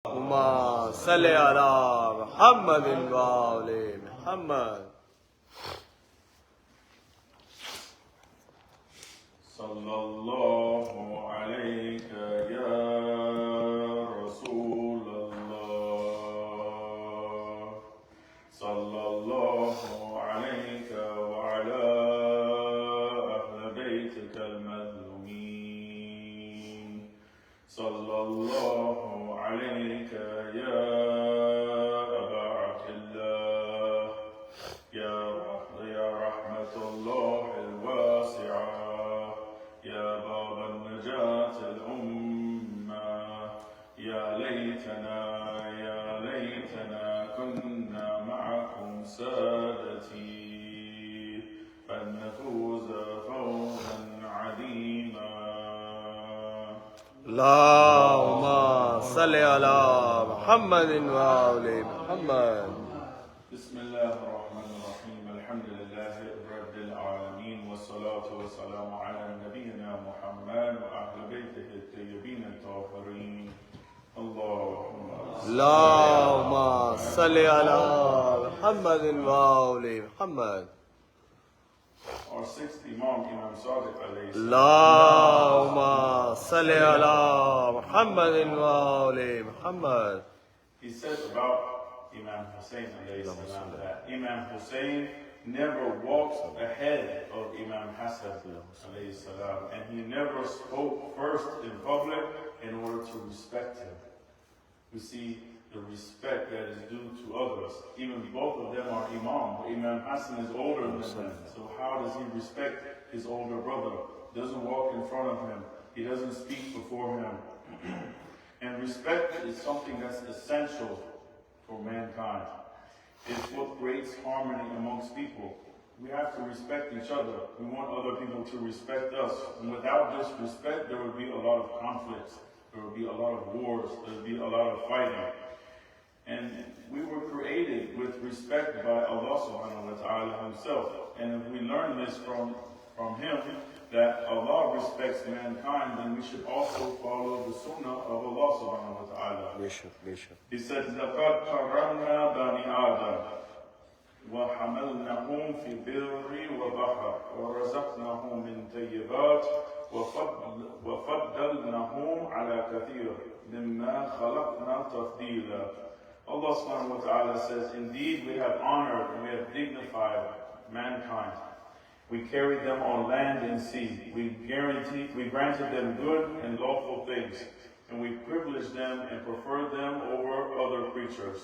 اللهم صل على محمد وآل محمد. صلى الله عليك يا رسول الله. صلى الله عليك وعلى أهل بيتك المظلومين. صلى الله عليك يا أبا عبد الله يا رحمة الله الواسعة، يا باب النجاة الأمة. يا ليتنا كنا معكم سادتي فنفوز فوزا عظيما. اللهم صل على محمد وآل محمد. بسم الله الرحمن الرحيم. الحمد لله رب العالمين، والصلاة والسلام على نبينا محمد وأهل بيته الطيبين الطاهرين. اللهم صل على محمد وآل محمد. Our sixth Imam, Imam Sadiq alayhi salam. اللهم صل على محمد وآل محمد. He said about Imam Hussein alayhi salam that Imam Hussein never walked ahead of Imam Hassan alayhi salam, and he never spoke first in public in order to respect him. We see the respect that is due to others. Even both of them are Imam, but Imam Hassan is older than them. So how does he respect his older brother? Doesn't walk in front of him. He doesn't speak before him. And respect is something that's essential for mankind. It's what creates harmony amongst people. We have to respect each other. We want other people to respect us. And without this respect, there would be a lot of conflicts. There would be a lot of wars. There would be a lot of fighting. And we were created with respect by Allah subhanahu wa ta'ala himself. And if we learn this from him, that Allah respects mankind, then we should also follow the sunnah of Allah subhanahu wa ta'ala. He said, لَقَدْ كَرَّمْنَا بَنِي آدَمَ وَحَمَلْنَاهُمْ فِي الْبِرِّ وَالْبَحْرِ وَرَزَقْنَاهُم مِّن طَيِّبَاتٍ وَفَضَّلْنَاهُمْ عَلَى كَثِيرٍ مِّمَّا خَلَقْنَا تَفْضِيلًا. Allah subhanahu wa ta'ala says, indeed we have honored and we have dignified mankind. We carried them on land and sea. We granted them good and lawful things. And we privileged them and preferred them over other creatures.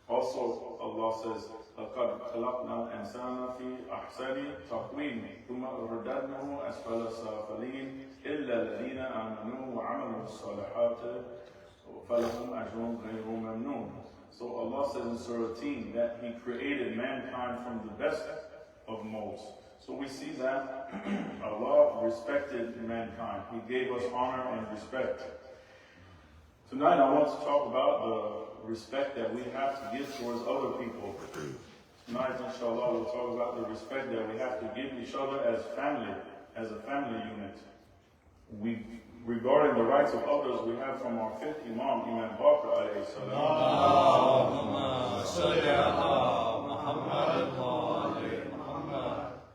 Also, Allah says, لَقَدْ خَلَقْنَا الْإِنسَانَ فِي أَحْسَنِ تَقْوِيمٍ ثُمَّ رَدَدْنَاهُ أَسْفَلَ سَافِلِينَ إِلَّا الَّذِينَ آمَنُوا وَعَمِلُوا الصَّالِحَاتِ فَلَهُمْ أَجْرٌ غَيْرُ مَمْنُونٍ. So Allah says in Surah Teen that He created mankind from the best of molds. So we see that Allah respected mankind. He gave us honor and respect. Tonight I want to talk about the respect that we have to give towards other people. Tonight, inshallah, we'll talk about the respect that we have to give each other as family, as a family unit. Regarding the rights of others, we have from our fifth Imam, Imam Baqir alayhi salam.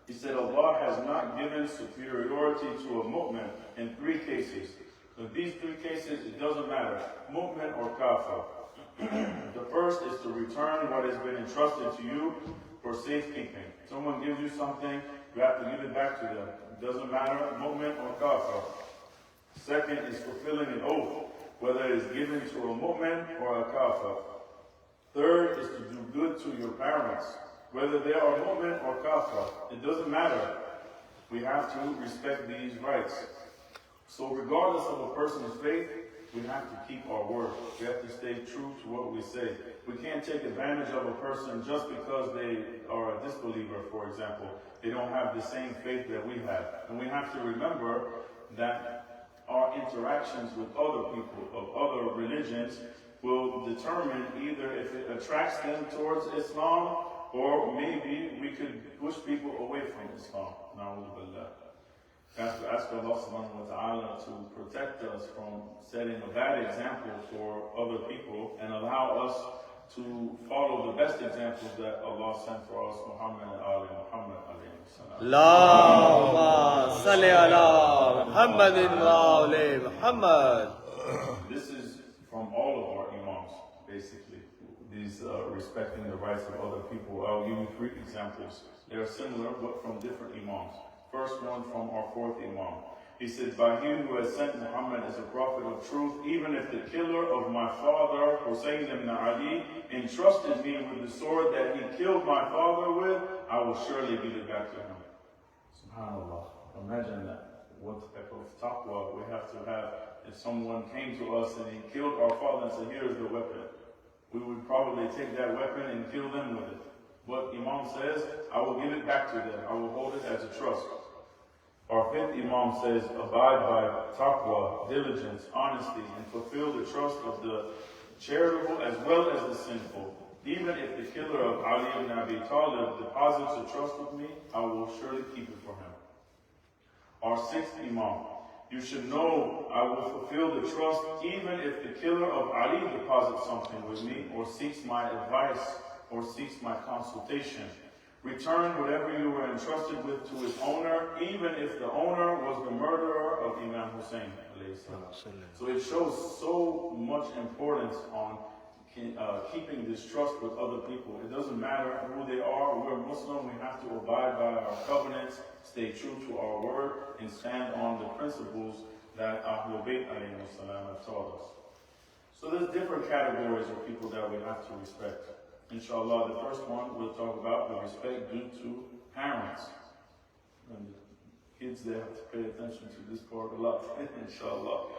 He said, Allah has not given superiority to a mu'min in three cases. In these three cases, it doesn't matter, mu'min or kafir. The first is to return what has been entrusted to you for safekeeping. Someone gives you something, you have to give it back to them. It doesn't matter, mu'min or kafir. Second is fulfilling an oath, whether it is given to a mu'min or a kafir. Third is to do good to your parents, whether they are mu'min or kafir. It doesn't matter. We have to respect these rights. So regardless of a person's faith, we have to keep our word. We have to stay true to what we say. We can't take advantage of a person just because they are a disbeliever, for example. They don't have the same faith that we have. And we have to remember that our interactions with other people of other religions will determine either if it attracts them towards Islam, or maybe we could push people away from Islam. Na'udhu billah. We have to ask Allah subhanahu wa ta'ala to protect us from setting a bad example for other people and allow us to follow the best examples that Allah sent for us, Muhammad and Ali Muhammad alayhi salam. Allahumma salli ala Muhammadin wa ali Muhammad. This is from all of our imams, basically. These respecting the rights of other people. I'll give you 3 examples. They are similar, but from different imams. First one from our 4th imam. He said, by him who has sent Muhammad as a prophet of truth, even if the killer of my father, Hussein ibn Ali, entrusted me with the sword that he killed my father with, I will surely give it back to him. SubhanAllah. Imagine that. What type of taqwa we have to have. If someone came to us and he killed our father and said, here is the weapon, we would probably take that weapon and kill them with it. But Imam says, I will give it back to them. I will hold it as a trust. Our 5th Imam says, abide by taqwa, diligence, honesty, and fulfill the trust of the charitable as well as the sinful. Even if the killer of Ali ibn Abi Talib deposits a trust with me, I will surely keep it for him. Our 6th Imam, you should know I will fulfill the trust even if the killer of Ali deposits something with me or seeks my advice or seeks my consultation. Return whatever you were entrusted with to its owner, even if the owner was the murderer of Imam Hussein. So it shows so much importance on keeping this trust with other people. It doesn't matter who they are. We're Muslim. We have to abide by our covenants, stay true to our word, and stand on the principles that Ahlul Bayt have taught us. So there's different categories of people that we have to respect. Inshallah, the first one we'll talk about the respect due to parents. And kids, they have to pay attention to this part a lot, inshallah.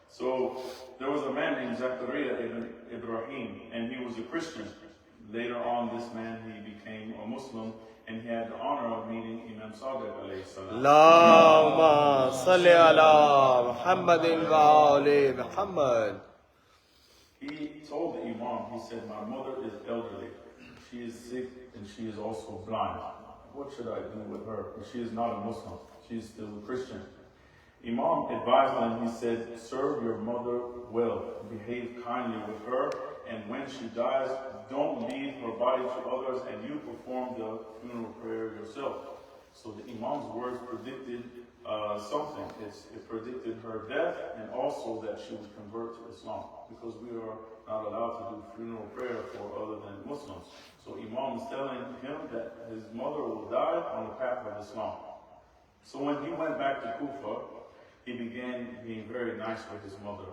So there was a man named Zakaria ibn Ibrahim, and he was a Christian. Later on, this man, he became a Muslim, and he had the honor of meeting Imam Sadiq alayhi salam. Allahumma salli ala Muhammadin wa ali Muhammad. He told the Imam, he said, my mother is elderly. She is sick and she is also blind. What should I do with her? She is not a Muslim. She is still a Christian. Imam advised him, he said, serve your mother well. Behave kindly with her. And when she dies, don't leave her body to others and you perform the funeral prayer yourself. So the Imam's words predicted something. It predicted her death and also that she would convert to Islam, because we are not allowed to do funeral prayer for other than Muslims. So Imam is telling him that his mother will die on the path of Islam. So when he went back to Kufa, he began being very nice with his mother,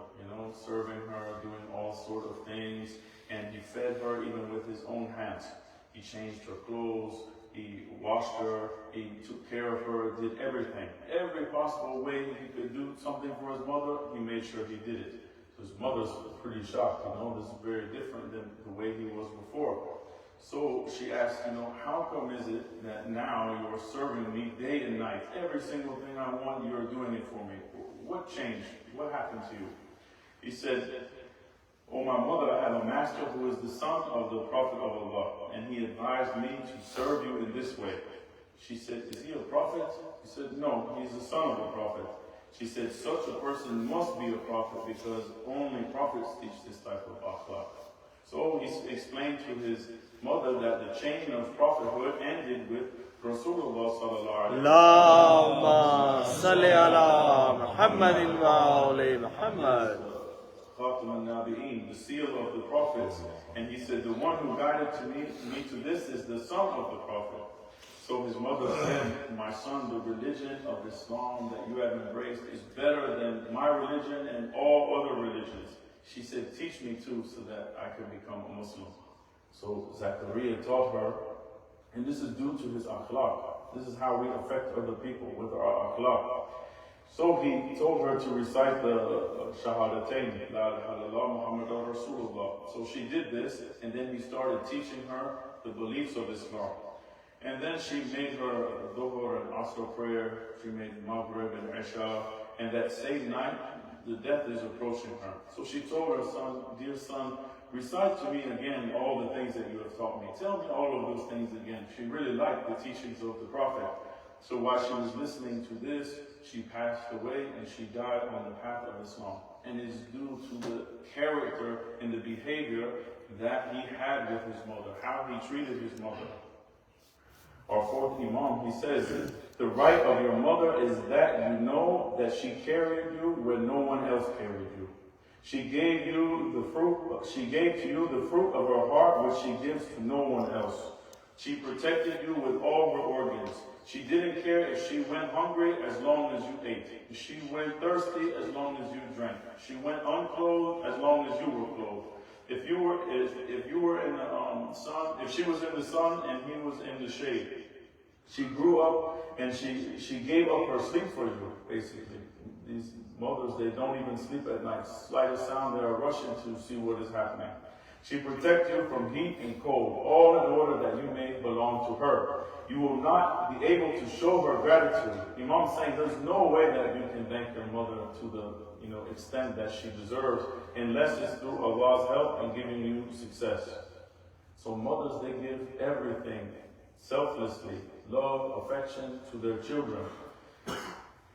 serving her, doing all sorts of things, and he fed her even with his own hands. He changed her clothes, he washed her, he took care of her, did everything. Every possible way he could do something for his mother, he made sure he did it. So his mother's pretty shocked, this is very different than the way he was before. So she asked, how come is it that now you're serving me day and night? Every single thing I want, you're doing it for me. What changed? What happened to you? He said, oh, my mother, I have a master who is the son of the Prophet of Allah, and he advised me to serve you in this way. She said, is he a prophet? He said, no, he's the son of a prophet. She said, such a person must be a prophet because only prophets teach this type of akhlaq. So he explained to his mother that the chain of prophethood ended with Rasulullah sallallahu alaihi wasallam. Allahumma salli ala Muhammadin wa ali Muhammad. The seal of the prophets, and he said, the one who guided me to this is the son of the prophet. So his mother said, my son, the religion of Islam that you have embraced is better than my religion and all other religions. She said, teach me too so that I can become a Muslim. So Zakaria taught her, and this is due to his akhlaq. This is how we affect other people with our akhlaq. So he told her to recite the Shahadatain, La ilaha illallah Muhammadur Rasulullah. So she did this, and then he started teaching her the beliefs of Islam. And then she made her Dhuhr and Asr prayer, she made Maghrib and Isha, and that same night, the death is approaching her. So she told her son, dear son, recite to me again all the things that you have taught me. Tell me all of those things again. She really liked the teachings of the Prophet. So while she was listening to this, she passed away and she died on the path of Islam. And it's due to the character and the behavior that he had with his mother, how he treated his mother. Our fourth Imam, he says, the right of your mother is that you know that she carried you where no one else carried you. She gave you the fruit, she gave to you the fruit of her heart, which she gives to no one else. She protected you with all her organs. She didn't care if she went hungry as long as you ate. She went thirsty as long as you drank. She went unclothed as long as you were clothed. If you were in the sun, if she was in the sun and he was in the shade, she grew up and she gave up her sleep for you. Basically, these mothers, they don't even sleep at night. Slightest sound, they are rushing to see what is happening. She protects you from heat and cold, all in order that you may belong to her. You will not be able to show her gratitude. Imam saying there's no way that you can thank your mother to the extent that she deserves, unless it's through Allah's help and giving you success. So mothers, they give everything selflessly, love, affection to their children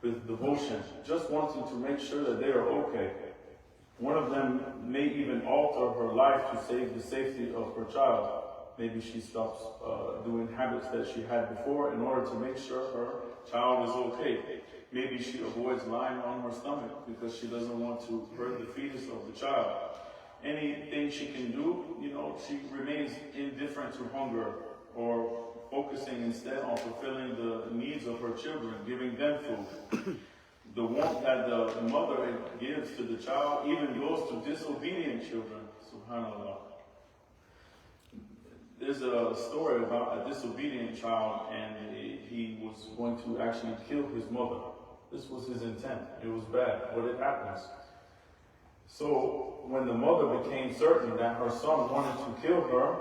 with devotion, just wanting to make sure that they are okay. One of them may even alter her life to save the safety of her child. Maybe she stops doing habits that she had before in order to make sure her child is okay. Maybe she avoids lying on her stomach because she doesn't want to hurt the fetus of the child. Anything she can do, she remains indifferent to hunger or focusing instead on fulfilling the needs of her children, giving them food. The warmth that the mother gives to the child even goes to disobedient children. SubhanAllah. There's a story about a disobedient child, and he was going to actually kill his mother. This was his intent. It was bad, but it happens. So when the mother became certain that her son wanted to kill her,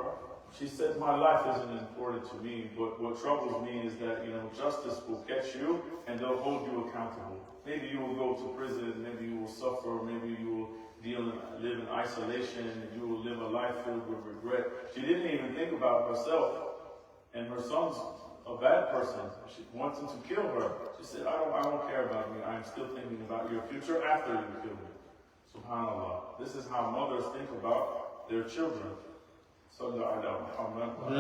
she said, my life isn't important to me, but what troubles me is that, justice will catch you and they'll hold you accountable. Maybe you will go to prison, maybe you will suffer, maybe you will live in isolation, and you will live a life filled with regret. She didn't even think about herself, and her son's a bad person. She wanted to kill her. She said, I don't care about you. I'm still thinking about your future after you kill me. SubhanAllah. This is how mothers think about their children. Allahumma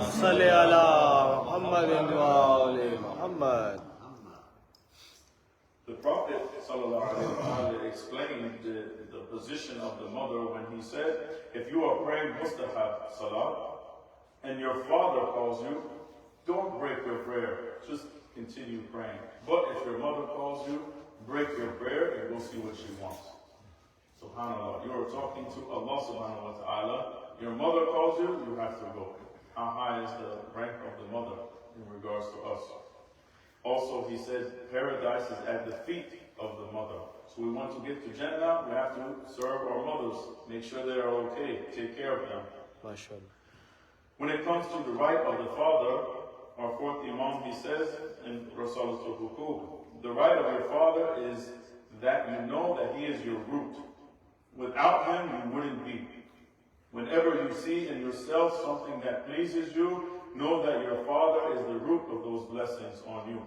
salli ala Muhammadin wa ali Muhammad. The Prophet ﷺ explained the position of the mother when he said, if you are praying mustahab salah and your father calls you, don't break your prayer. Just continue praying. But if your mother calls you, break your prayer and go see what she wants. SubhanAllah. You are talking to Allah subhanahu wa ta'ala. Your mother calls you, you have to go. How high is the rank of the mother in regards to us? Also, he said, paradise is at the feet of the mother. So we want to get to Jannah, we have to serve our mothers. Make sure they are okay. Take care of them. When it comes to the right of the father, our fourth Imam, he says in Rasalatul Hukuk, the right of your father is that you know that he is your root. Without him, you wouldn't be. Whenever you see in yourself something that pleases you, know that your father is the root of those blessings on you.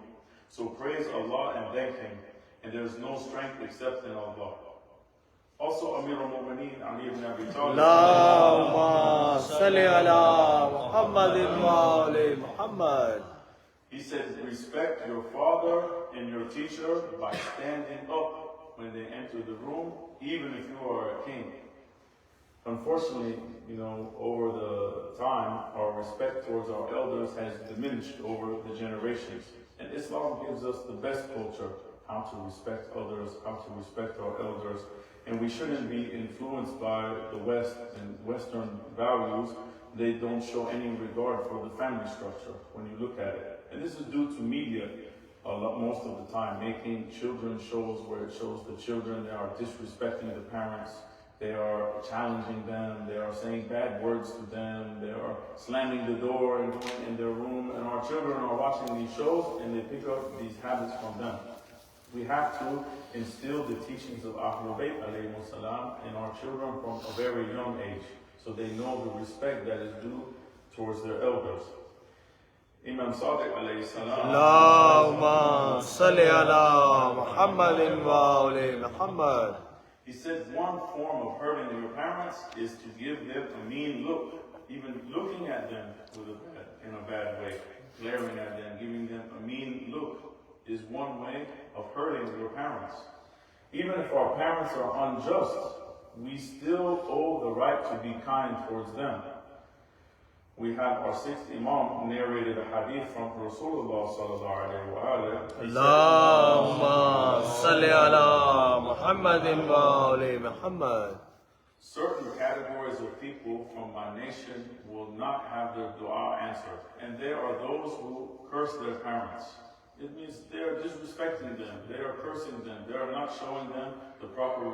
So praise Allah and thank Him. And there is no strength except in Allah. Also, Amir al-Mu'mineen, Ali ibn Abi Talib. Allahumma salli ala Muhammadin wa ali Muhammad. He said, respect your father and your teacher by standing up when they enter the room, even if you are a king. Unfortunately, over the time, our respect towards our elders has diminished over the generations. And Islam gives us the best culture, how to respect others, how to respect our elders. And we shouldn't be influenced by the West and Western values. They don't show any regard for the family structure when you look at it. And this is due to media most of the time, making children shows where it shows the children, they are disrespecting the parents. They are challenging them, they are saying bad words to them, they are slamming the door and going in their room, and our children are watching these shows and they pick up these habits from them. We have to instill the teachings of Ahlul Bayt alayhimus salam in our children from a very young age, so they know the respect that is due towards their elders. Imam Sadiq alayhi salam. اللهم صل على محمد وآل محمد. He said one form of hurting your parents is to give them a mean look, even looking at them in a bad way, glaring at them, giving them a mean look is one way of hurting your parents. Even if our parents are unjust, we still owe the right to be kind towards them. We have our sixth Imam narrated a hadith from Rasulullah sallallahu alayhi wa sallam. اللهم صل على محمد وآل محمد. Certain categories of people from my nation will not have their dua answered. And there are those who curse their parents. It means they are disrespecting them. They are cursing them. They are not showing them the proper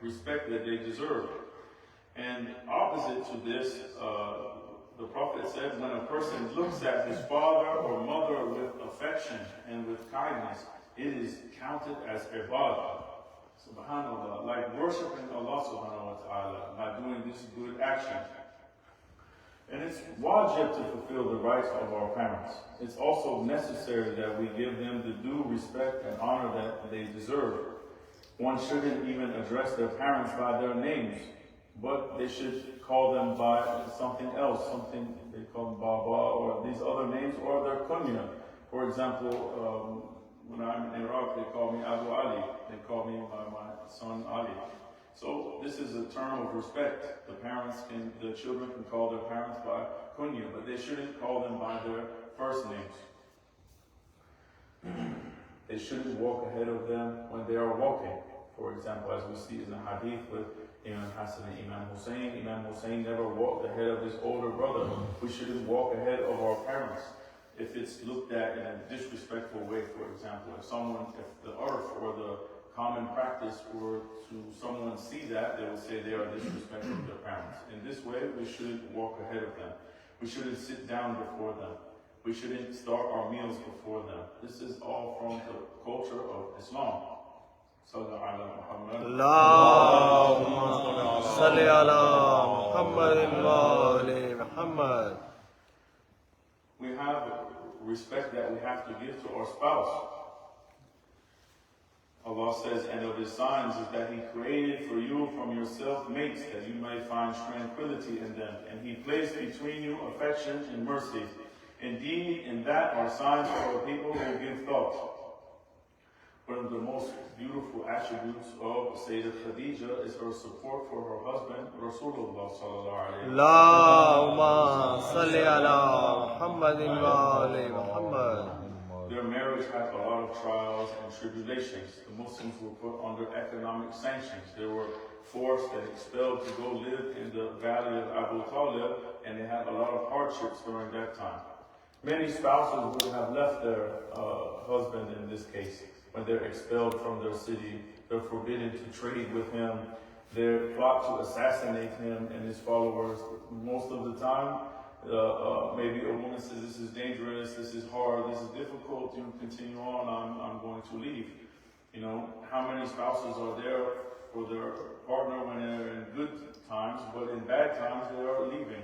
respect that they deserve. And opposite to this, the Prophet said, when a person looks at his father or mother with affection and with kindness, it is counted as ibadah. Subhanallah, like worshiping Allah subhanahu wa ta'ala by doing this good action. And it's wajib to fulfill the rights of our parents. It's also necessary that we give them the due respect and honor that they deserve. One shouldn't even address their parents by their names, but they should call them by something else, something they call them Baba or these other names, or their kunya. For example, when I'm in Iraq, they call me Abu Ali. They call me by my son Ali. So this is a term of respect. The children can call their parents by kunya, but they shouldn't call them by their first names. They shouldn't walk ahead of them when they are walking. For example, as we see in the hadith with Imam Hassan and Imam Hussein never walked ahead of his older brother. We shouldn't walk ahead of our parents if it's looked at in a disrespectful way. For example, if the earth or the common practice were to someone see that, they would say they are disrespecting their parents. In this way, we shouldn't walk ahead of them. We shouldn't sit down before them. We shouldn't start our meals before them. This is all from the culture of Islam. اللهم صل على محمد وآل محمد. We have respect that we have to give to our spouse. Allah says, and of His signs is that He created for you from yourself mates, that you may find tranquility in them. And He placed between you affection and mercy. Indeed, in that are signs for people who give thought. One of the most beautiful attributes of Sayyidah Khadija is her support for her husband, Rasulullah sallallahu alayhi wa اللهم صل على محمد وآل محمد. Their marriage had a lot of trials and tribulations. The Muslims were put under economic sanctions. They were forced and expelled to go live in the valley of Abu Talib, and they had a lot of hardships during that time. Many spouses would have left their husband in this case. When they're expelled from their city, they're forbidden to trade with him. They plot to assassinate him and his followers. Most of the time, maybe a woman says, this is dangerous, this is hard, this is difficult, you continue on, I'm going to leave. You know, how many spouses are there for their partner when they're in good times, but in bad times they are leaving?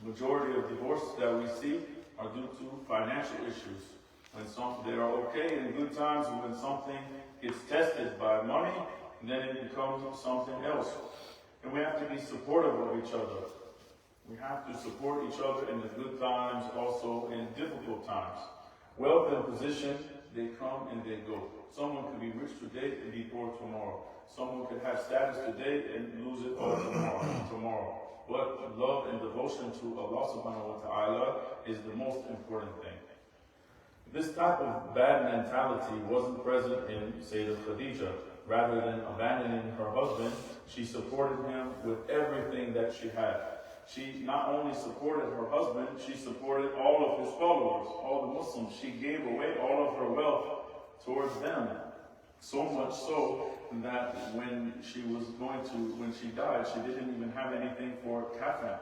Majority of divorces that we see are due to financial issues. When they are okay in good times, when something gets tested by money, then it becomes something else. And we have to be supportive of each other. We have to support each other in the good times, also in difficult times. Wealth and position, they come and they go. Someone could be rich today and be poor tomorrow. Someone could have status today and lose it all tomorrow. But love and devotion to Allah subhanahu wa ta'ala is the most important thing. This type of bad mentality wasn't present in Sayyidah Khadija. Rather than abandoning her husband, she supported him with everything that she had. She not only supported her husband, she supported all of his followers, all the Muslims. She gave away all of her wealth towards them. So much so that when she died, she didn't even have anything for kafan.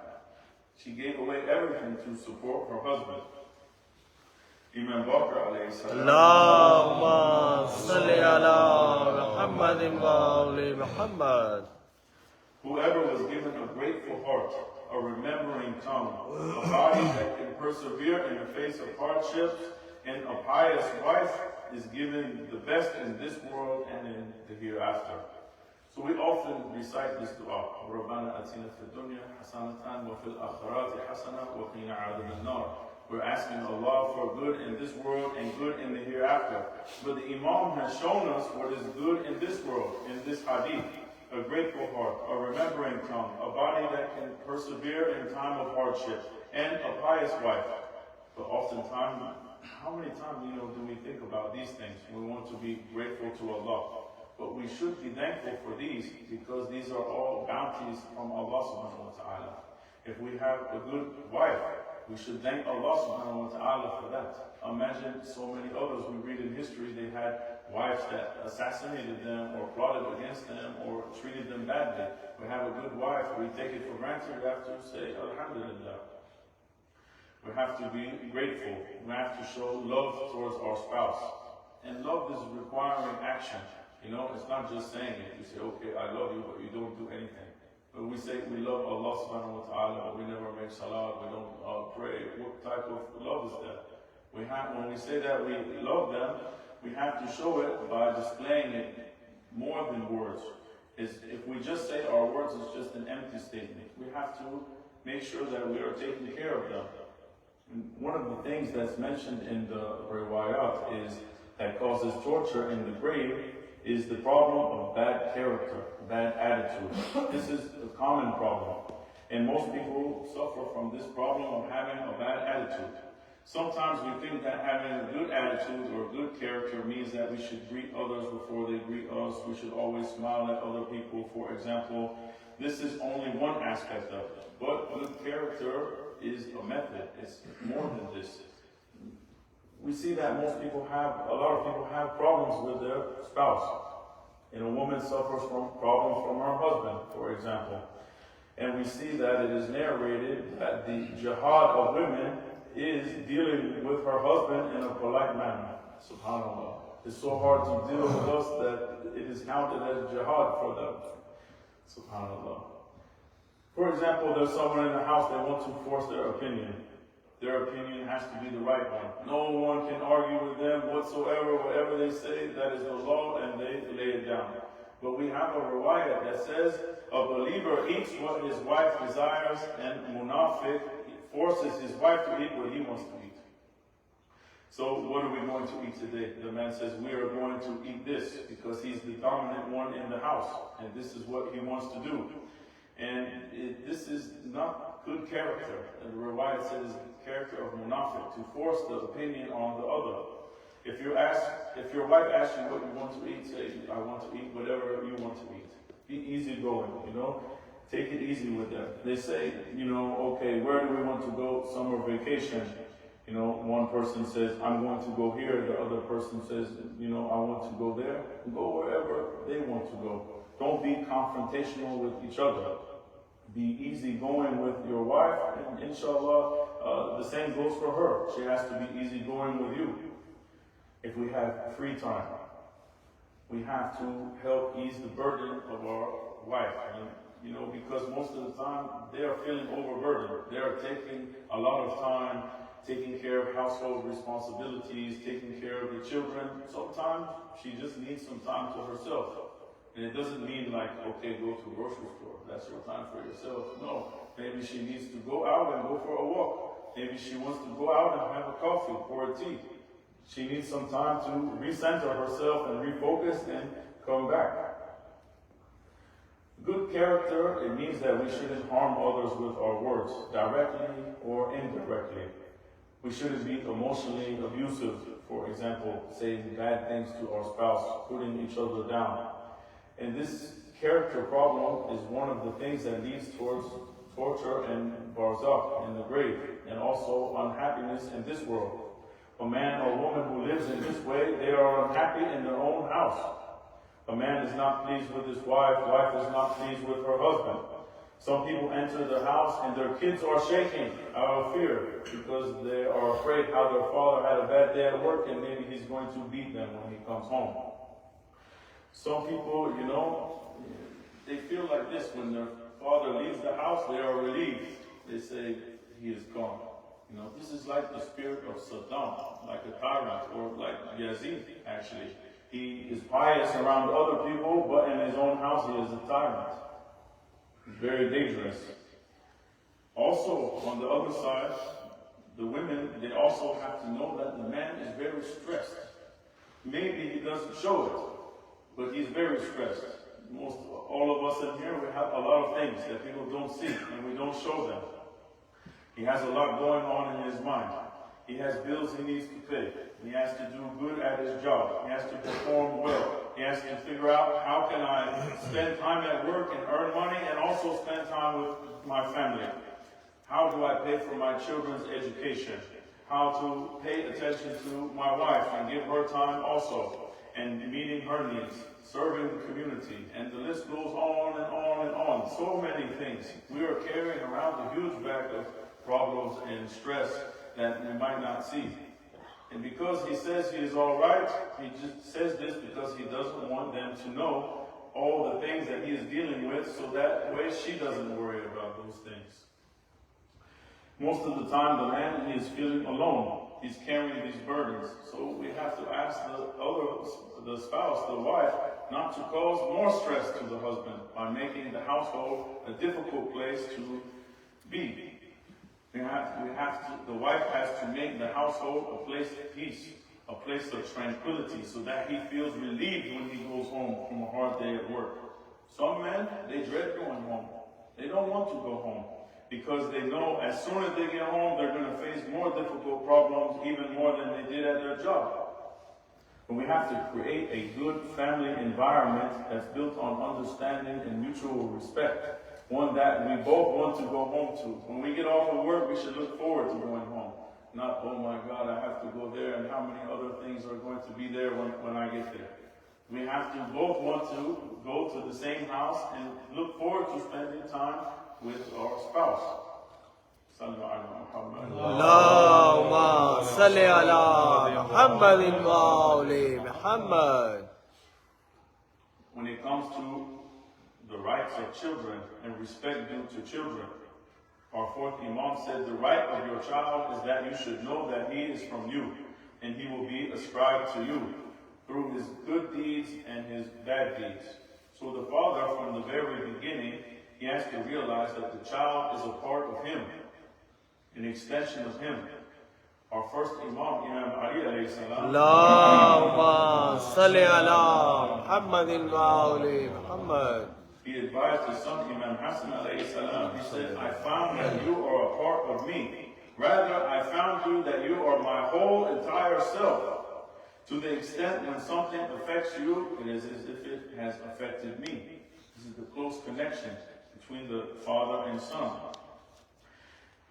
She gave away everything to support her husband. Imam Bakr alayhi salam. اللهم صل على محمد وآل محمد. Whoever was given a grateful heart, a remembering tongue, a body that can persevere in the face of hardships, and a pious wife is given the best in this world and in the hereafter. So we often recite this dua, رَبَّنَا أَتِنَا فِي الدُّنْيَا حَسَنَةً وَفِي الْآخِرَةِ حَسَنَةً وَقِنَا عَذَابَ النَّارِ. We're asking Allah for good in this world and good in the hereafter. But the Imam has shown us what is good in this world, in this hadith. A grateful heart, a remembering tongue, a body that can persevere in time of hardship, and a pious wife. But oftentimes, how many times do we think about these things? We want to be grateful to Allah. But we should be thankful for these because these are all bounties from Allah subhanahu wa ta'ala. If we have a good wife, we should thank Allah subhanahu wa ta'ala for that. Imagine so many others we read in history, they had wives that assassinated them or plotted against them or treated them badly. We have a good wife, we take it for granted, we have to say Alhamdulillah. We have to be grateful. We have to show love towards our spouse. And love is requiring action. It's not just saying it. You say, okay, I love you, but you don't do anything. But we say we love Allah subhanahu wa ta'ala, but we never make salah, we don't pray. What type of love is that? When we say that we love them, we have to show it by displaying it more than words. If we just say our words, it's just an empty statement. We have to make sure that we are taking care of them. And one of the things that's mentioned in the riwayat is that causes torture in the grave is the problem of bad character, bad attitude. This is a common problem. And most people suffer from this problem of having a bad attitude. Sometimes we think that having a good attitude or good character means that we should greet others before they greet us. We should always smile at other people, for example. This is only one aspect of it. But good character is a method. It's more than this. We see that a lot of people have problems with their spouse. And a woman suffers from problems from her husband, for example. And we see that it is narrated that the jihad of women is dealing with her husband in a polite manner. SubhanAllah. It's so hard to deal with us that it is counted as jihad for them. SubhanAllah. For example, there's someone in the house, they want to force their opinion. Their opinion has to be the right one. No one can argue with them whatsoever. Whatever they say, that is the law, and they lay it down. But we have a riwayat that says a believer eats what his wife desires, and munafiq forces his wife to eat what he wants to eat. So what are we going to eat today? The man says, we are going to eat this because he's the dominant one in the house, and this is what he wants to do. And this is not good character. And the riwayat says character of munafiq, to force the opinion on the other. If your wife asks you what you want to eat, say, I want to eat whatever you want to eat. Be easygoing, Take it easy with them. They say, okay, where do we want to go? Summer vacation. One person says, I'm going to go here. The other person says, I want to go there. Go wherever they want to go. Don't be confrontational with each other. Be easygoing with your wife, and inshallah, the same goes for her. She has to be easygoing with you. If we have free time, we have to help ease the burden of our wife. Because most of the time, they are feeling overburdened. They are taking a lot of time, taking care of household responsibilities, taking care of the children. Sometimes she just needs some time to herself. And it doesn't mean like, okay, go to a grocery store. That's your time for yourself. No. Maybe she needs to go out and go for a walk. Maybe she wants to go out and have a coffee or a tea. She needs some time to recenter herself and refocus and come back. Good character, it means that we shouldn't harm others with our words, directly or indirectly. We shouldn't be emotionally abusive, for example, saying bad things to our spouse, putting each other down. And this character problem is one of the things that leads towards torture and barzakh in the grave, and also unhappiness in this world. A man or woman who lives in this way, they are unhappy in their own house. A man is not pleased with his wife, wife is not pleased with her husband. Some people enter the house and their kids are shaking out of fear because they are afraid how their father had a bad day at work and maybe he's going to beat them when he comes home. Some people, they feel like this when their father leaves the house, they are relieved. They say, he is gone. You know, this is like the spirit of Saddam, like a tyrant, or like Yazid, actually. He is pious around other people, but in his own house he is a tyrant. It's very dangerous. Also, on the other side, the women, they also have to know that the man is very stressed. Maybe he doesn't show it, but he's very stressed. All of us in here, we have a lot of things that people don't see, and we don't show them. He has a lot going on in his mind. He has bills he needs to pay. He has to do good at his job. He has to perform well. He has to figure out, how can I spend time at work and earn money and also spend time with my family? How do I pay for my children's education? How to pay attention to my wife and give her time also, and meeting her needs, serving the community, and the list goes on and on and on. So many things. We are carrying around a huge bag of problems and stress that we might not see. And because he says he is all right, he just says this because he doesn't want them to know all the things that he is dealing with, so that way she doesn't worry about those things. Most of the time, the man, he is feeling alone. He's carrying these burdens. So we have to ask the spouse, the wife, not to cause more stress to the husband by making the household a difficult place to be. The wife has to make the household a place of peace, a place of tranquility, so that he feels relieved when he goes home from a hard day at work. Some men, they dread going home. They don't want to go home, because they know as soon as they get home, they're going to face more difficult problems, even more than they did at their job. But we have to create a good family environment that's built on understanding and mutual respect. One that we both want to go home to. When we get off of work, we should look forward to going home. Not, oh my God, I have to go there, and how many other things are going to be there when I get there. We have to both want to go to the same house and look forward to spending time with our spouse. Allahumma salli ala Muhammadin wa ali Muhammad. When it comes to the rights of children and respect due to children, our fourth Imam said the right of your child is that you should know that he is from you, and he will be ascribed to you through his good deeds and his bad deeds. So the father, from the very beginning, he has to realize that the child is a part of him, an extension of him. Our first Imam, Imam Ali alayhi salam, Allahumma salli ala Muhammadin wa ali Muhammad. He advised his son Imam Hassan alayhi salam. He said, I found that you are a part of me. Rather, I found you that you are my whole entire self. To the extent when something affects you, it is as if it has affected me. This is the close connection between the father and son.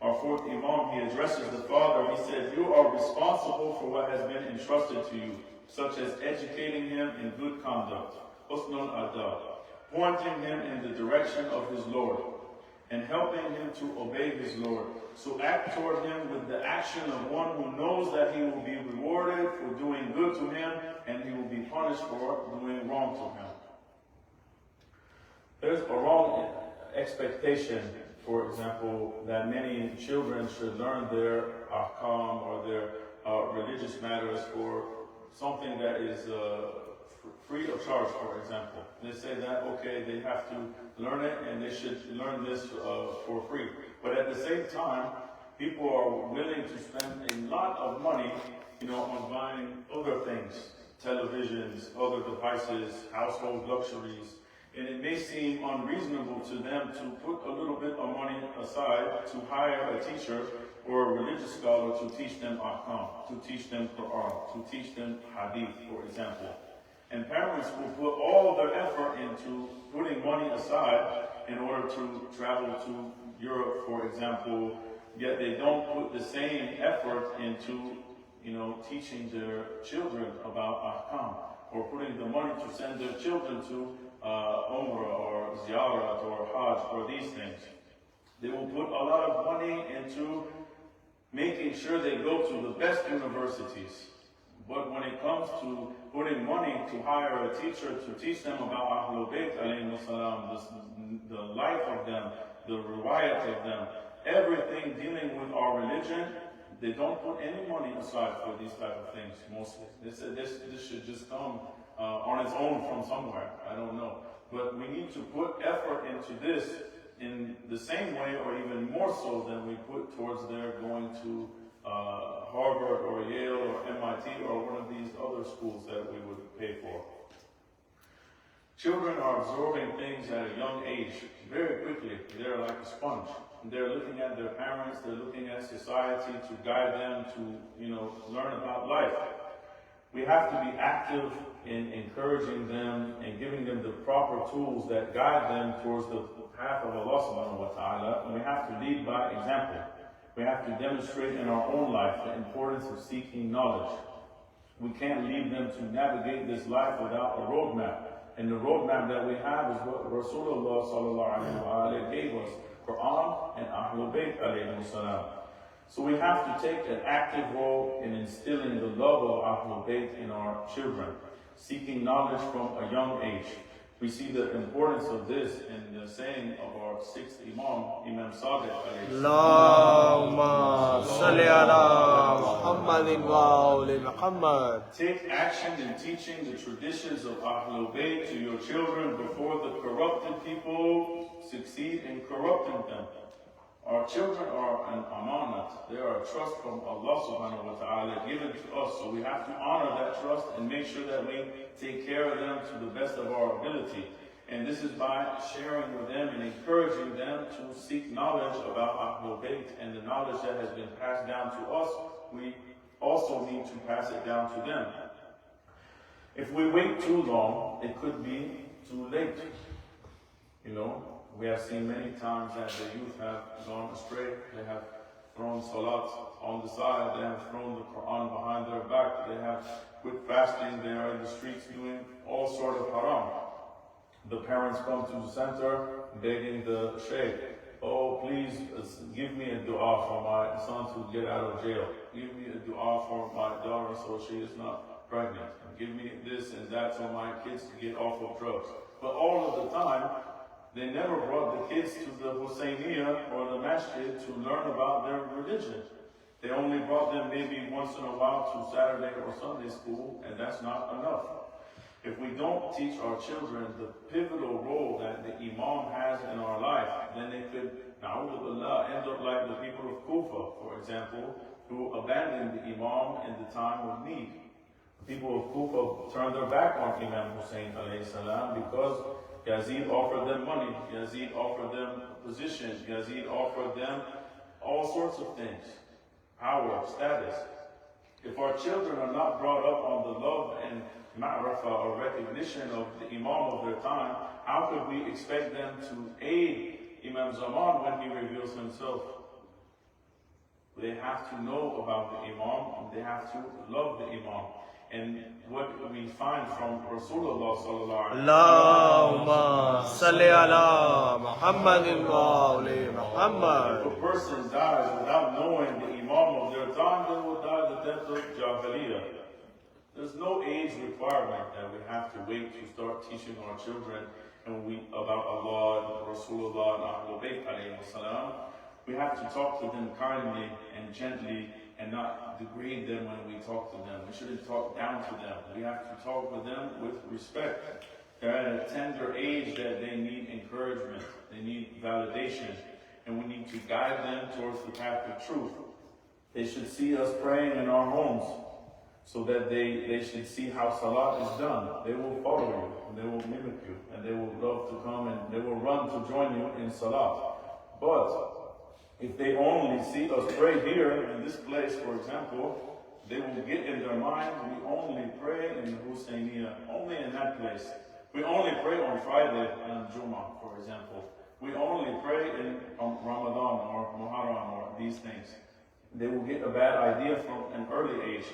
Our fourth Imam, he addresses the father. He said, you are responsible for what has been entrusted to you, such as educating him in good conduct, husnul adab, pointing him in the direction of his Lord, and helping him to obey his Lord. So act toward him with the action of one who knows that he will be rewarded for doing good to him, and he will be punished for doing wrong to him. There's a wrong expectation, for example, that many children should learn their ahkam or their religious matters for something that is free of charge, for example. They say that, okay, they have to learn it and they should learn this for free. But at the same time, people are willing to spend a lot of money, on buying other things, televisions, other devices, household luxuries. And it may seem unreasonable to them to put a little bit of money aside to hire a teacher or a religious scholar to teach them ahkam, to teach them Quran, to teach them hadith, for example. And parents will put all of their effort into putting money aside in order to travel to Europe, for example, yet they don't put the same effort into, teaching their children about ahkam, or putting the money to send their children to Umrah or Ziyarat or Hajj or these things. They will put a lot of money into making sure they go to the best universities, But when it comes to putting money to hire a teacher to teach them about Ahlul Bayt alayhi salam, the life of them, the riwayat of them, everything dealing with our religion, they don't put any money aside for these type of things mostly. This should just come on its own from somewhere. I don't know. But we need to put effort into this in the same way or even more so than we put towards their going to Harvard or Yale or MIT or one of these other schools that we would pay for. Children are absorbing things at a young age very quickly. They're like a sponge. They're looking at their parents, they're looking at society to guide them to, learn about life. We have to be active in encouraging them and giving them the proper tools that guide them towards the path of Allah subhanahu wa ta'ala. And we have to lead by example. We have to demonstrate in our own life the importance of seeking knowledge. We can't leave them to navigate this life without a roadmap. And the roadmap that we have is what Rasulullah sallallahu alaihi wasallam gave us, Quran and Ahlul Bayt alayhi salam. So we have to take an active role in instilling the love of Ahlul Bayt in our children, seeking knowledge from a young age. We see the importance of this in the saying of our sixth Imam, Imam Sadiq alayhi salam. Allahumma salli ala Muhammadin wa ali Muhammad. Take action in teaching the traditions of Ahlul Bayt to your children before the corrupted people succeed in corrupting them. Our children are an amanat. They are a trust from Allah subhanahu wa ta'ala given to us. So we have to honor that trust and make sure that we take care of them to the best of our ability. And this is by sharing with them and encouraging them to seek knowledge about Ahlul Bayt, and the knowledge that has been passed down to us, we also need to pass it down to them. If we wait too long, it could be too late. We have seen many times that the youth have gone astray. They have thrown salat on the side. They have thrown the Quran behind their back. They have quit fasting. They are in the streets doing all sort of haram. The parents come to the center begging the Sheikh, oh, please give me a dua for my son to get out of jail. Give me a dua for my daughter so she is not pregnant. Give me this and that so my kids can get off of drugs. But all of the time, they never brought the kids to the Husayniyah or the masjid to learn about their religion. They only brought them maybe once in a while to Saturday or Sunday school, and that's not enough. If we don't teach our children the pivotal role that the Imam has in our life, then they could, na'udhu billah, end up like the people of Kufa, for example, who abandoned the Imam in the time of need. The people of Kufa turned their back on Imam Hussein alayhi salam because Yazid offered them money, Yazid offered them position, Yazid offered them all sorts of things, power, status. If our children are not brought up on the love and ma'rifah or recognition of the Imam of their time, how could we expect them to aid Imam Zaman when he reveals himself? They have to know about the Imam, and they have to love the Imam. And what we find from Rasulullah sallallahu alaihi wasallam, Allahumma salli ala Muhammadin wa ali Muhammad. if a person dies without knowing the Imam of their time, they will die the death of Jahiliyyah. There's no age requirement that we have to wait to start teaching our children about Allah and Rasulullah and Ahlul Bayt alayhi salam. We have to talk to them kindly and gently and not degrade them when we talk to them. We shouldn't talk down to them. We have to talk with them with respect. They're at a tender age that they need encouragement. They need validation. And we need to guide them towards the path of truth. They should see us praying in our homes so that they should see how salat is done. They will follow you, and they will mimic you, and they will love to come and they will run to join you in salat. But if they only see us pray here in this place, for example, they will get in their mind, we only pray in the Husayniyah, only in that place. We only pray on Friday and Jummah, for example. We only pray in Ramadan or Muharram or these things. They will get a bad idea from an early age.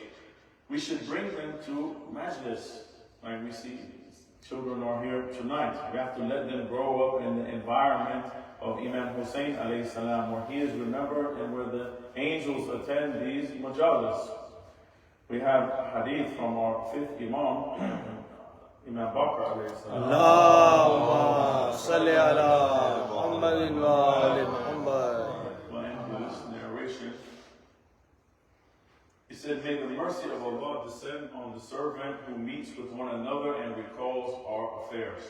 We should bring them to majlis. Like we see children are here tonight. We have to let them grow up in the environment of Imam Hussein alayhi salam, where he is remembered and where the angels attend these majalis. We have hadith from our fifth Imam, Imam Bakr alayhi salam. اللهم صل على محمد وآل محمد. In his narration, he said, "May the mercy of Allah descend on the servant who meets with one another and recalls our affairs.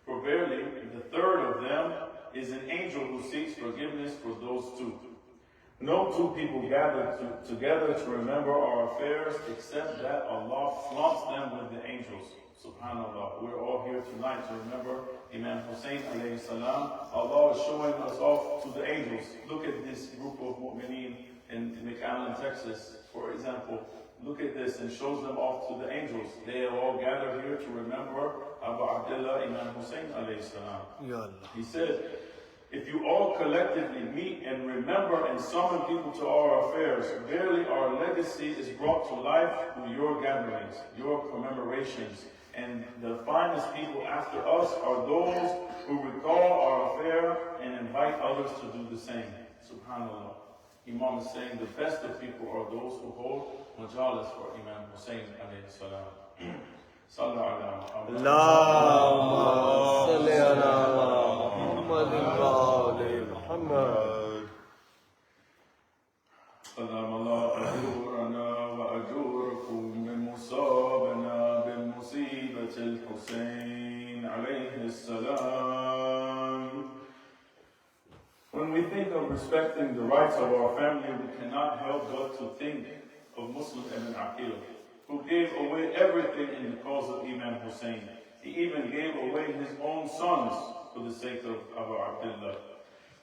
For verily, the third of them is an angel who seeks forgiveness for those two. No two people gather together to remember our affairs except that Allah flaunts them with the angels." Subhanallah. We're all here tonight to remember Imam Hussein alayhi salam. Allah is showing us off to the angels. Look at this group of mu'mineen in McAllen, Texas, for example. Look at this and shows them off to the angels. They are all gathered here to remember Abu Abdullah Imam Hussein alayhi salam. He said, "If you all collectively meet and remember and summon people to our affairs, verily our legacy is brought to life through your gatherings, your commemorations. And the finest people after us are those who recall our affair and invite others to do the same." Subhanallah. Imam is saying the best of people are those who hold majalis for Imam Hussein alayhi salam. Sallu ala Muhammad. اللهم صل على محمد وآل محمد. قدم الله أجورنا وأجوركم من مصابنا بمصيبة الحسين عليه السلام. When we think of respecting the rights of our family, we cannot help but to think of Muslim ibn Aqil, who gave away everything in the cause of Imam Hussein. He even gave away his own sons for the sake of Abu Abdullah.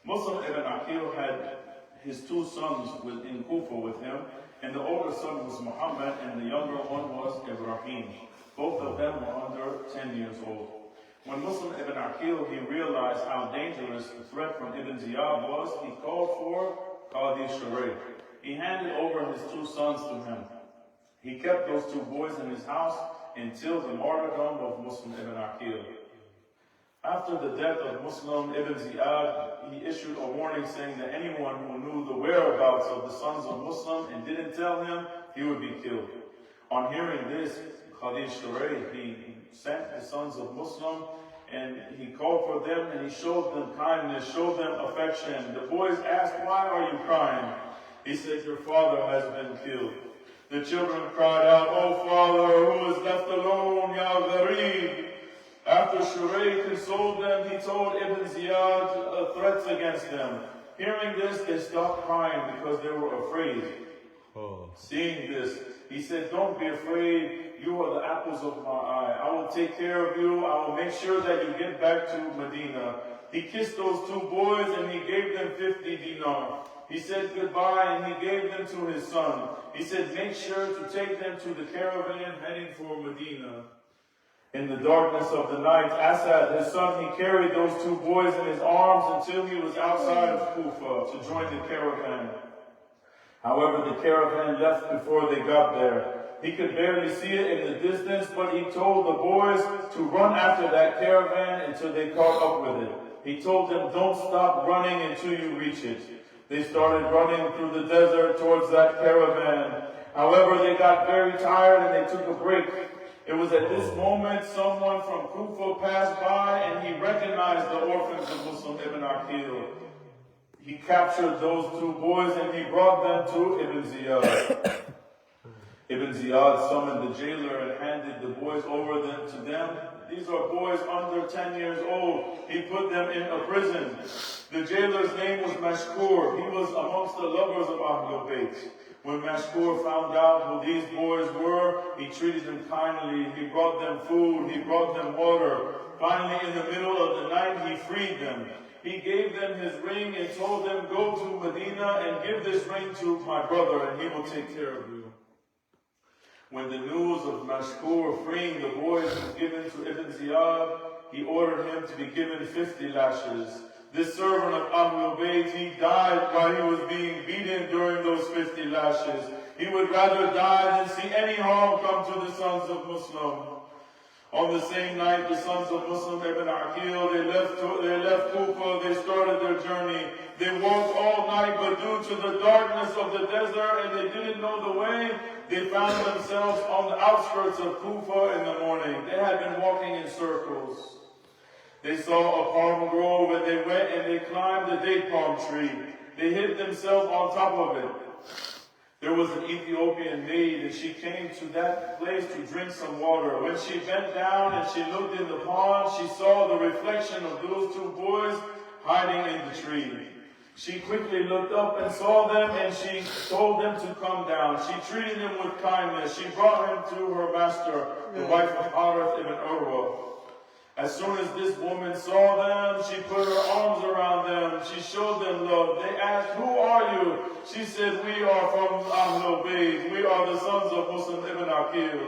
Muslim ibn Aqil had his two sons in Kufa with him, and the older son was Muhammad, and the younger one was Ibrahim. Both of them were under 10 years old. When Muslim ibn Aqil, he realized how dangerous the threat from Ibn Ziyad was, he called for Qadi Shuraih. He handed over his two sons to him. He kept those two boys in his house until the martyrdom of Muslim ibn Aqil. After the death of Muslim ibn Ziyad, he issued a warning saying that anyone who knew the whereabouts of the sons of Muslim and didn't tell him, he would be killed. On hearing this, Qadi Shuraih, he sent the sons of Muslim and he called for them and he showed them kindness, showed them affection. The boys asked, "Why are you crying?" He said, "Your father has been killed." The children cried out, "Oh father, who is left alone, Ya Gharib?" After Shuraih consoled them, he told Ibn Ziyad threats against them. Hearing this, they stopped crying because they were afraid. Seeing this, he said, "Don't be afraid. You are the apples of my eye. I will take care of you. I will make sure that you get back to Medina." He kissed those two boys and he gave them 50 dinar. He said goodbye and he gave them to his son. He said, "Make sure to take them to the caravan heading for Medina." In the darkness of the night, Asad, his son, he carried those two boys in his arms until he was outside of Kufa to join the caravan. However, the caravan left before they got there. He could barely see it in the distance, but he told the boys to run after that caravan until they caught up with it. He told them, "Don't stop running until you reach it." They started running through the desert towards that caravan. However, they got very tired and they took a break. It was at this moment someone from Kufa passed by and he recognized the orphans of Muslim ibn Aqil. He captured those two boys and he brought them to Ibn Ziyad. Ibn Ziyad summoned the jailer and handed the boys over to them. These are boys under 10 years old. He put them in a prison. The jailer's name was Mashkur. He was amongst the lovers of Ahlul Bayt. When Mashkur found out who these boys were, he treated them kindly. He brought them food. He brought them water. Finally, in the middle of the night, he freed them. He gave them his ring and told them, "Go to Medina and give this ring to my brother and he will take care of you." When the news of Mashkur freeing the boys was given to Ibn Ziyad, he ordered him to be given 50 lashes. This servant of Ahlul Bayt, he died while he was being beaten during those 50 lashes. He would rather die than see any harm come to the sons of Muslim. On the same night, the sons of Muslim ibn Aqil, they left Kufa, they started their journey. They walked all night night, but due to the darkness of the desert and they didn't know the way, they found themselves on the outskirts of Kufa in the morning. They had been walking in circles. They saw a palm grove and they went and they climbed the date palm tree. They hid themselves on top of it. There was an Ethiopian maid and she came to that place to drink some water. When she bent down and she looked in the pond, she saw the reflection of those two boys hiding in the tree. She quickly looked up and saw them and she told them to come down. She treated them with kindness. She brought him to her master, the wife of Harith ibn Urwa. As soon as this woman saw them, she put her arms around them. She showed them love. They asked, "Who are you?" She said, "We are from Ahlul Bayt. We are the sons of Muslim ibn Aqil."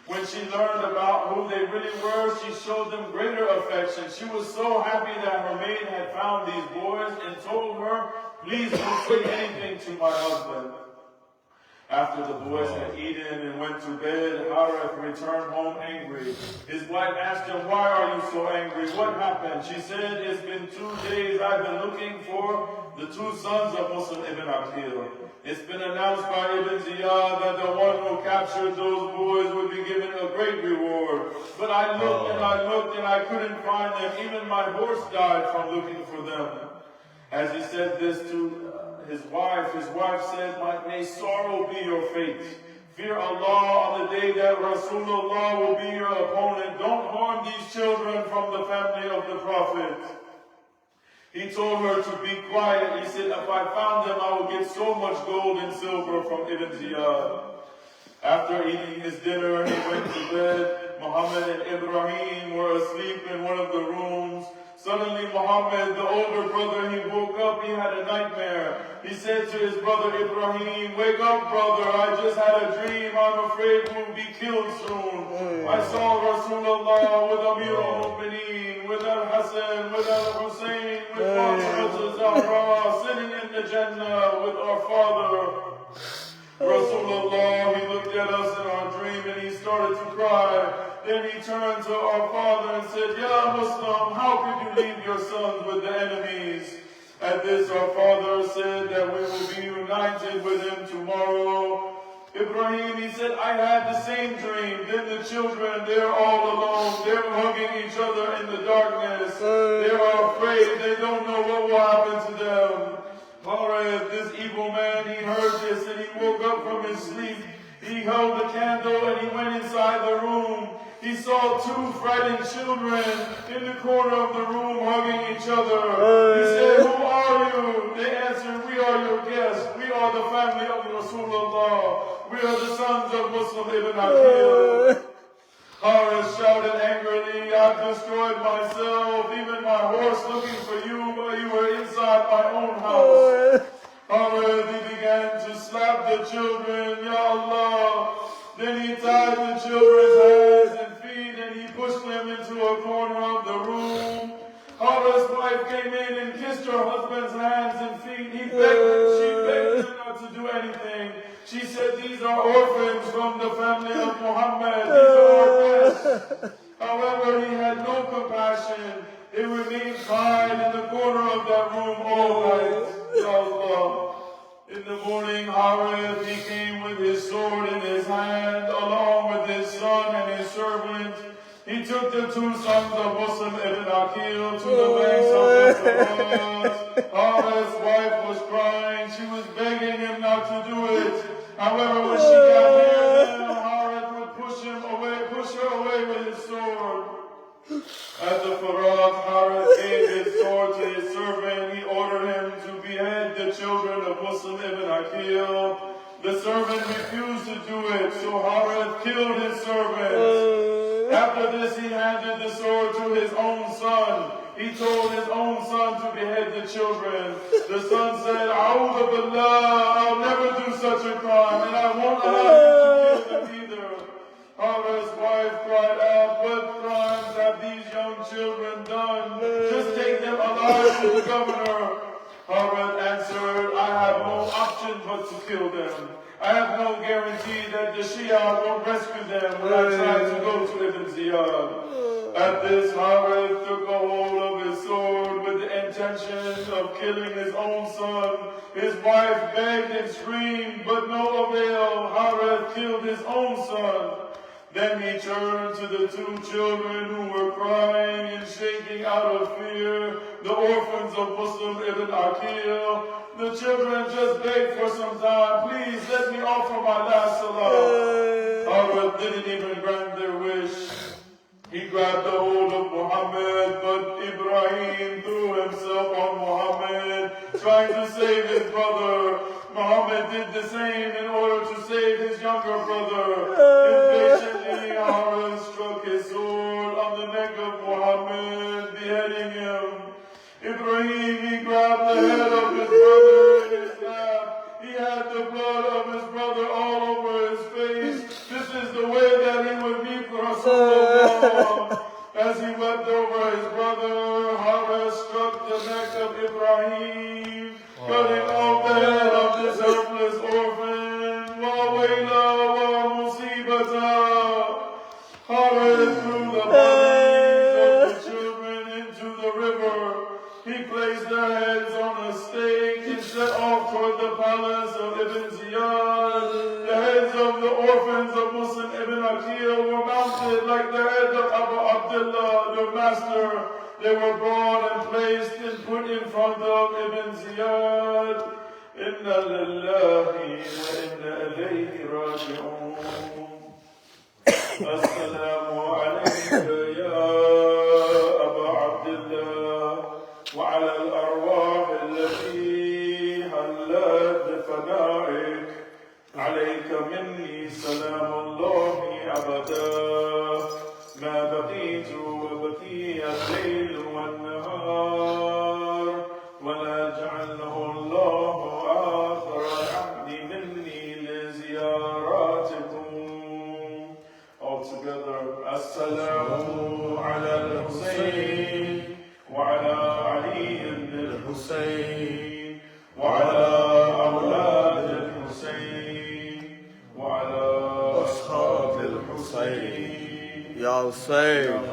When she learned about who they really were, she showed them greater affection. She was so happy that her maid had found these boys and told her, "Please don't say anything to my husband." After the boys had eaten and went to bed, Harith returned home angry. His wife asked him, "Why are you so angry? What happened?" She said, "It's been 2 days I've been looking for the two sons of Muslim ibn Aqil. It's been announced by Ibn Ziyad that the one who captured those boys would be given a great reward. But I looked and I looked and I couldn't find them. Even my horse died from looking for them." As he said this to his wife said, "May sorrow be your fate. Fear Allah on the day that Rasulullah will be your opponent. Don't harm these children from the family of the Prophet." He told her to be quiet. He said, "If I found them, I would get so much gold and silver from Ibn Ziyad." After eating his dinner, he went to bed. Muhammad and Ibrahim were asleep in one of the rooms. Suddenly Muhammad, the older brother, he woke up. He had a nightmare. He said to his brother Ibrahim, "Wake up, brother. I just had a dream. I'm afraid we'll be killed soon. I saw Rasulullah with Amir al-Mu'mineen, with Al-Hassan, with Al-Hussein, with Fatima Zahra, sitting in the Jannah with our father. Rasulullah, he looked at us in our dream and he started to cry. Then he turned to our father and said, 'Ya Muslim, how could you leave your sons with the enemies?' At this our father said that we will be united with him tomorrow. Ibrahim, he said, 'I had the same dream. Then the children, they're all alone. They're hugging each other in the darkness. They are afraid. They don't know what will happen to them.' Harith, this evil man, he heard this and he woke up from his sleep. He held the candle and he went inside the room. He saw two frightened children in the corner of the room hugging each other. He said, 'Who are you?' They answered, 'We are your guests. We are the family of Rasulullah. We are the sons of Muslim ibn Aqil.' Harith shouted angrily, 'I've destroyed myself, even my horse looking for you, but you were inside my own house.' Harith, he began to slap the children, 'Ya Allah.' Then he tied the children's hands and feet and he pushed them into a corner of the room. Harith's wife came in and kissed her husband's hands and feet. She begged him not to do anything. She said, 'These are orphans from the family of Muhammad. These are our guests.' However, he had no compassion. He remained tied in the corner of that room all night. Ya Allah. In the morning, Harith, he came with his sword in his hand, along with his son and his servant. He took the two sons of Muslim ibn Aqil to the banks of the Furat. Harith's wife was crying. She was begging him not to do it. However, when she got near them, Harith would push her away with his sword. At the Furat, Harith gave his sword to his servant. He ordered him to behead the children of Muslim ibn Aqil. The servant refused to do it, so Harith killed his servant. After this, he handed the sword to his own son. He told his own son to behead the children. The son said, "A'udhu billah, I'll never do such a crime, and I won't allow you to kill them either." Harith's wife cried out, "What crimes have these young children done? Just take them alive to the governor." Harith answered, "I have no option but to kill them. I have no guarantee that the Shia won't rescue them when I try to go to Ibn Ziyad." At this, Harith took a hold of his sword with the intention of killing his own son. His wife begged and screamed, but no avail. Harith killed his own son. Then he turned to the two children who were crying and shaking out of fear, the orphans of Muslim ibn Aqil. The children just begged for some time. Please let me offer my last salah. Harith didn't even grant their wish. He grabbed a hold of Muhammad, but Ibrahim threw himself on Muhammad, trying to save his brother. Muhammad did the same in order to save his younger brother. Impatiently, Harith struck his sword on the neck of Muhammad, beheading him. Ibrahim, he grabbed the head of his brother in his lap. He had the blood of his brother all over his face. This is the way that he would meet Rasulullah. As he wept over his brother, Harith struck the neck of Ibrahim, cutting off the head of this helpless orphan. Wa wayla wa musibata. Harith threw the bodies of the children into the river. He placed their heads on a stake and set off toward the palace of Ibn Ziyad. The heads of the orphans of Muslim ibn Aqil were mounted like the head of Abu Abdullah, their master. They were brought and placed and put in front of Ibn Ziyad. Inna lillahi wa inna ilayhi raji'un. Assalamu alayka ya Abu Abdullah wa ala al-arwah allati hallat bifada'ik. عليك مني سلام الله أبدا ما بقيت وبقي الليل والنهار ولا جعله الله آخر العهد مني لزياراتكم. All together, السلام على الحسين وعلى علي بن الحسين وعلى أولاد الحسين وعلى أصحاب الحسين. Ya Hussein.